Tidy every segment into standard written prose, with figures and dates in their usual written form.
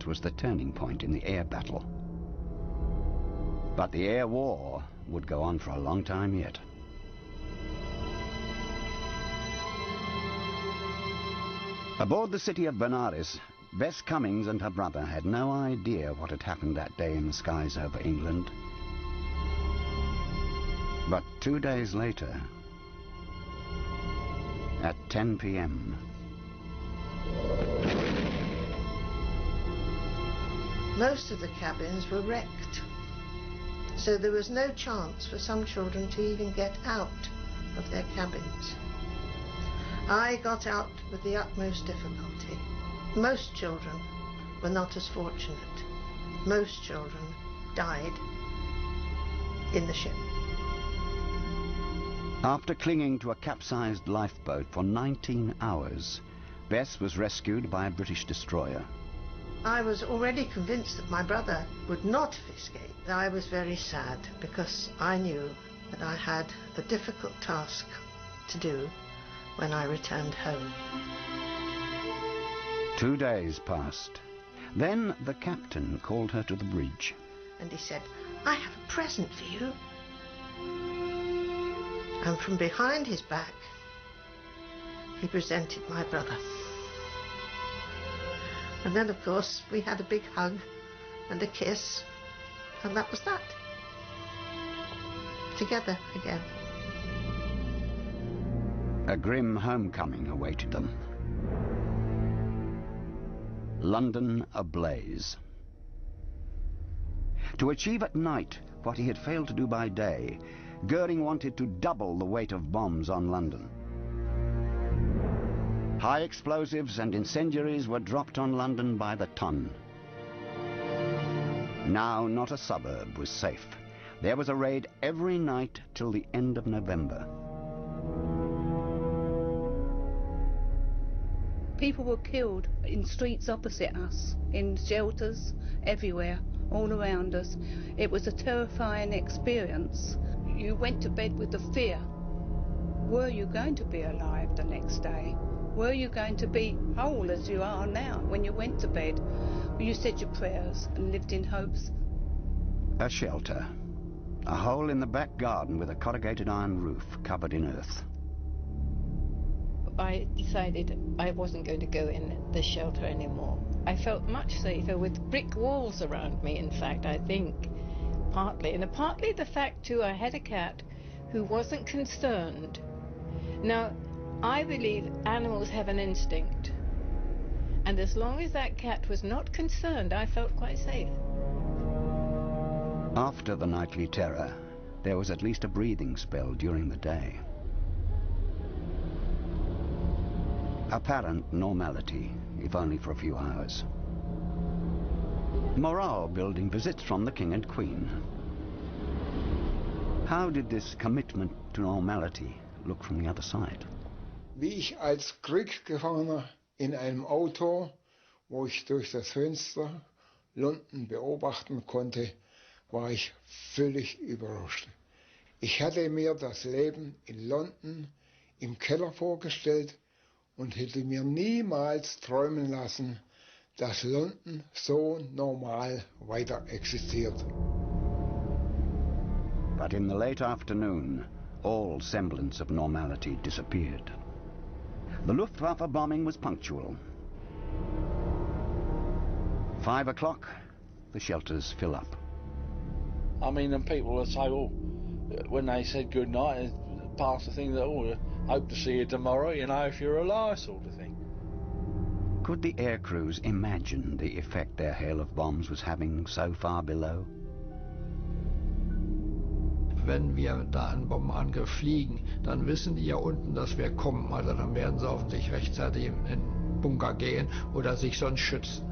Scheldt was the turning point in the air battle. But the air war would go on for a long time yet. Aboard the city of Benares, Bess Cummings and her brother had no idea what had happened that day in the skies over England. But 2 days later, at 10 p.m. most of the cabins were wrecked, so there was no chance for some children to even get out of their cabins. I got out with the utmost difficulty. Most children were not as fortunate. Most children died in the ship. After clinging to a capsized lifeboat for 19 hours, Bess was rescued by a British destroyer. I was already convinced that my brother would not have escaped. I was very sad because I knew that I had a difficult task to do when I returned home. 2 days passed. Then the captain called her to the bridge. And he said, "I have a present for you." And from behind his back, he presented my brother. And then, of course, we had a big hug and a kiss, and that was that. Together again. A grim homecoming awaited them. London ablaze. To achieve at night what he had failed to do by day, Goering wanted to double the weight of bombs on London. High explosives and incendiaries were dropped on London by the ton. Now not a suburb was safe. There was a raid every night till the end of November. People were killed in streets opposite us, in shelters, everywhere, all around us. It was a terrifying experience. You went to bed with the fear. Were you going to be alive the next day? Were you going to be whole as you are now when you went to bed? You said your prayers and lived in hopes. A shelter. A hole in the back garden with a corrugated iron roof covered in earth. I decided I wasn't going to go in the shelter anymore. I felt much safer with brick walls around me, in fact, I think. Partly. And partly the fact, too, I had a cat who wasn't concerned. Now, I believe animals have an instinct. And as long as that cat was not concerned, I felt quite safe. After the nightly terror, there was at least a breathing spell during the day. Apparent normality, if only for a few hours. Morale building visits from the King and Queen. How did this commitment to normality look from the other side? Wie ich als Kriegsgefangener in einem Auto, wo ich durch das Fenster London beobachten konnte, war ich völlig überrascht. Ich hatte mir das Leben in London im Keller vorgestellt und hätte mir niemals träumen lassen, dass London so normal weiter existiert. But in the late afternoon, all semblance of normality disappeared. The Luftwaffe bombing was punctual. 5 o'clock, the shelters fill up. I mean, and people would say, oh, when they said good night, past the thing that, oh, hope to see you tomorrow, you know, if you're alive, sort of thing. Could the air crews imagine the effect their hail of bombs was having so far below? Wenn wir da einen Bombenangriff fliegen, dann wissen die ja unten, dass wir kommen. Also dann werden sie hoffentlich rechtzeitig in den Bunker gehen oder sich sonst schützen.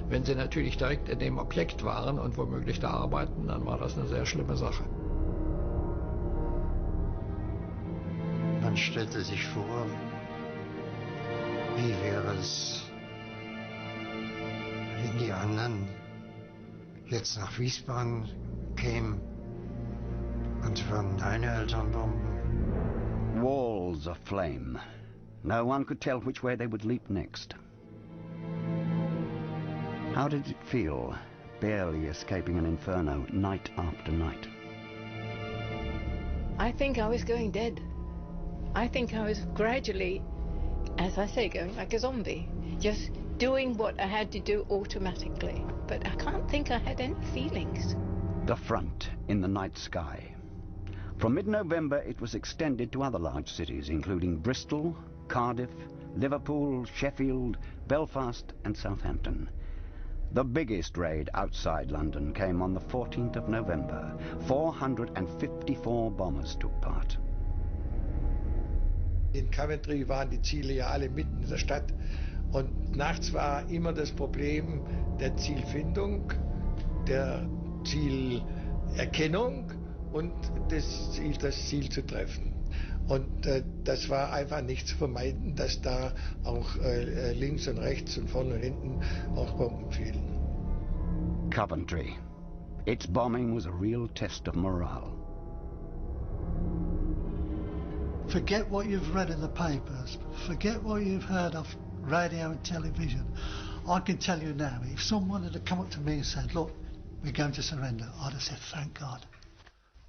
Wenn sie natürlich direkt in dem Objekt waren und womöglich da arbeiten, dann war das eine sehr schlimme Sache. Man stellte sich vor, wie wäre es, wenn die anderen jetzt nach Wiesbaden kämen und würden deine Eltern bomben. Walls aflame. No one could tell which way they would leap next. How did it feel, barely escaping an inferno night after night? I think I was going dead. I think I was gradually, as I say, going like a zombie, just doing what I had to do automatically. But I can't think I had any feelings. The front in the night sky. From mid-November it was extended to other large cities, including Bristol, Cardiff, Liverpool, Sheffield, Belfast and Southampton. The biggest raid outside London came on the 14th of November. 454 bombers took part. In Coventry waren die Ziele ja alle mitten in der Stadt und nachts war immer das Problem der Zielfindung, der Zielerkennung und das Ziel zu treffen. Und das war einfach nicht zu vermeiden, dass da auch links und rechts und vorne und hinten auch Bomben fielen. Coventry. Its bombing was a real test of morale. Forget what you've read in the papers. Forget what you've heard of radio and television. I can tell you now, if someone had come up to me and said, look, we're going to surrender, I'd have said, thank God.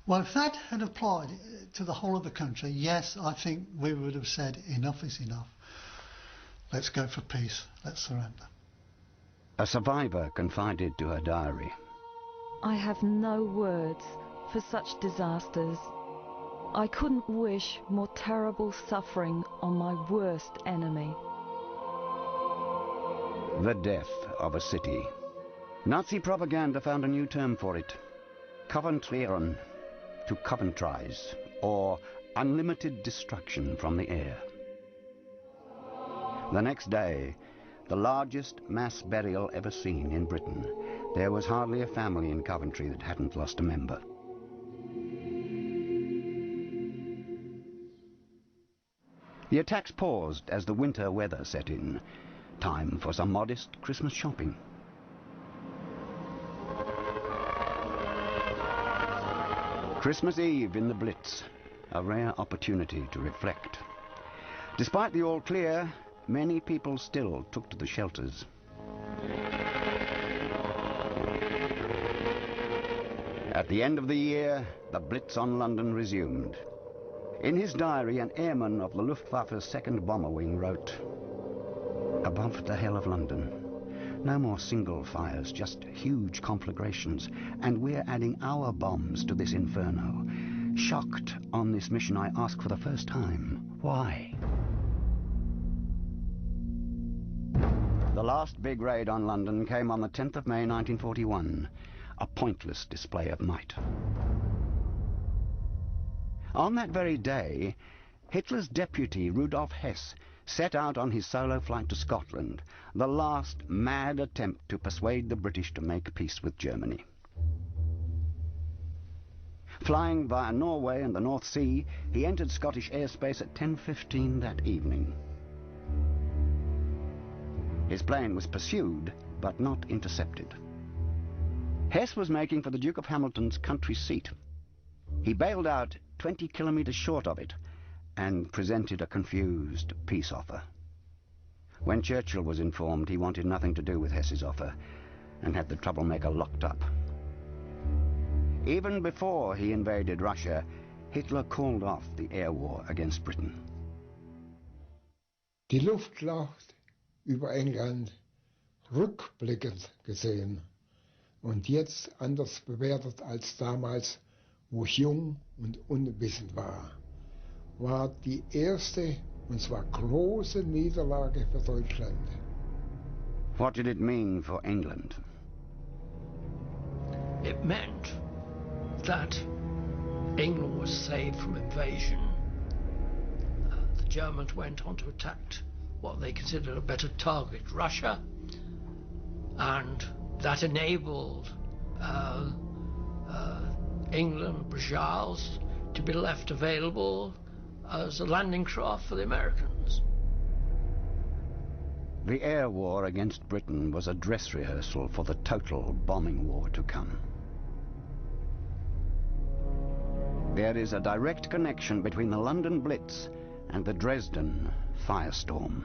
Well, if that had applied to the whole of the country, yes, I think we would have said enough is enough. Let's go for peace. Let's surrender. A survivor confided to her diary. I have no words for such disasters. I couldn't wish more terrible suffering on my worst enemy. The death of a city. Nazi propaganda found a new term for it. Coventrieren, to Coventrise, or unlimited destruction from the air. The next day, the largest mass burial ever seen in Britain. There was hardly a family in Coventry that hadn't lost a member. The attacks paused as the winter weather set in. Time for some modest Christmas shopping. Christmas Eve in the Blitz, a rare opportunity to reflect. Despite the all clear, many people still took to the shelters. At the end of the year, the Blitz on London resumed. In his diary, an airman of the Luftwaffe's 2nd Bomber Wing wrote, "Above the hell of London. No more single fires, just huge conflagrations, and we're adding our bombs to this inferno. Shocked on this mission, I ask for the first time, why?" The last big raid on London came on the 10th of May 1941, a pointless display of might. On that very day, Hitler's deputy, Rudolf Hess, set out on his solo flight to Scotland, the last mad attempt to persuade the British to make peace with Germany. Flying via Norway and the North Sea, he entered Scottish airspace at 10:15 that evening. His plane was pursued, but not intercepted. Hess was making for the Duke of Hamilton's country seat. He bailed out 20 kilometers short of it and presented a confused peace offer. When Churchill was informed, he wanted nothing to do with Hess's offer and had the troublemaker locked up. Even before he invaded Russia, Hitler called off the air war against Britain. Die Luftschlacht über England rückblickend gesehen und jetzt anders bewertet als damals, wo ich jung und unwissend war die erste, und zwar große Niederlage für Deutschland. What did it mean for England? It meant that England was saved from invasion. The Germans went on to attack what they considered a better target, Russia, and that enabled England, British Isles, to be left available as a landing craft for the Americans. The air war against Britain was a dress rehearsal for the total bombing war to come. There is a direct connection between the London Blitz and the Dresden firestorm.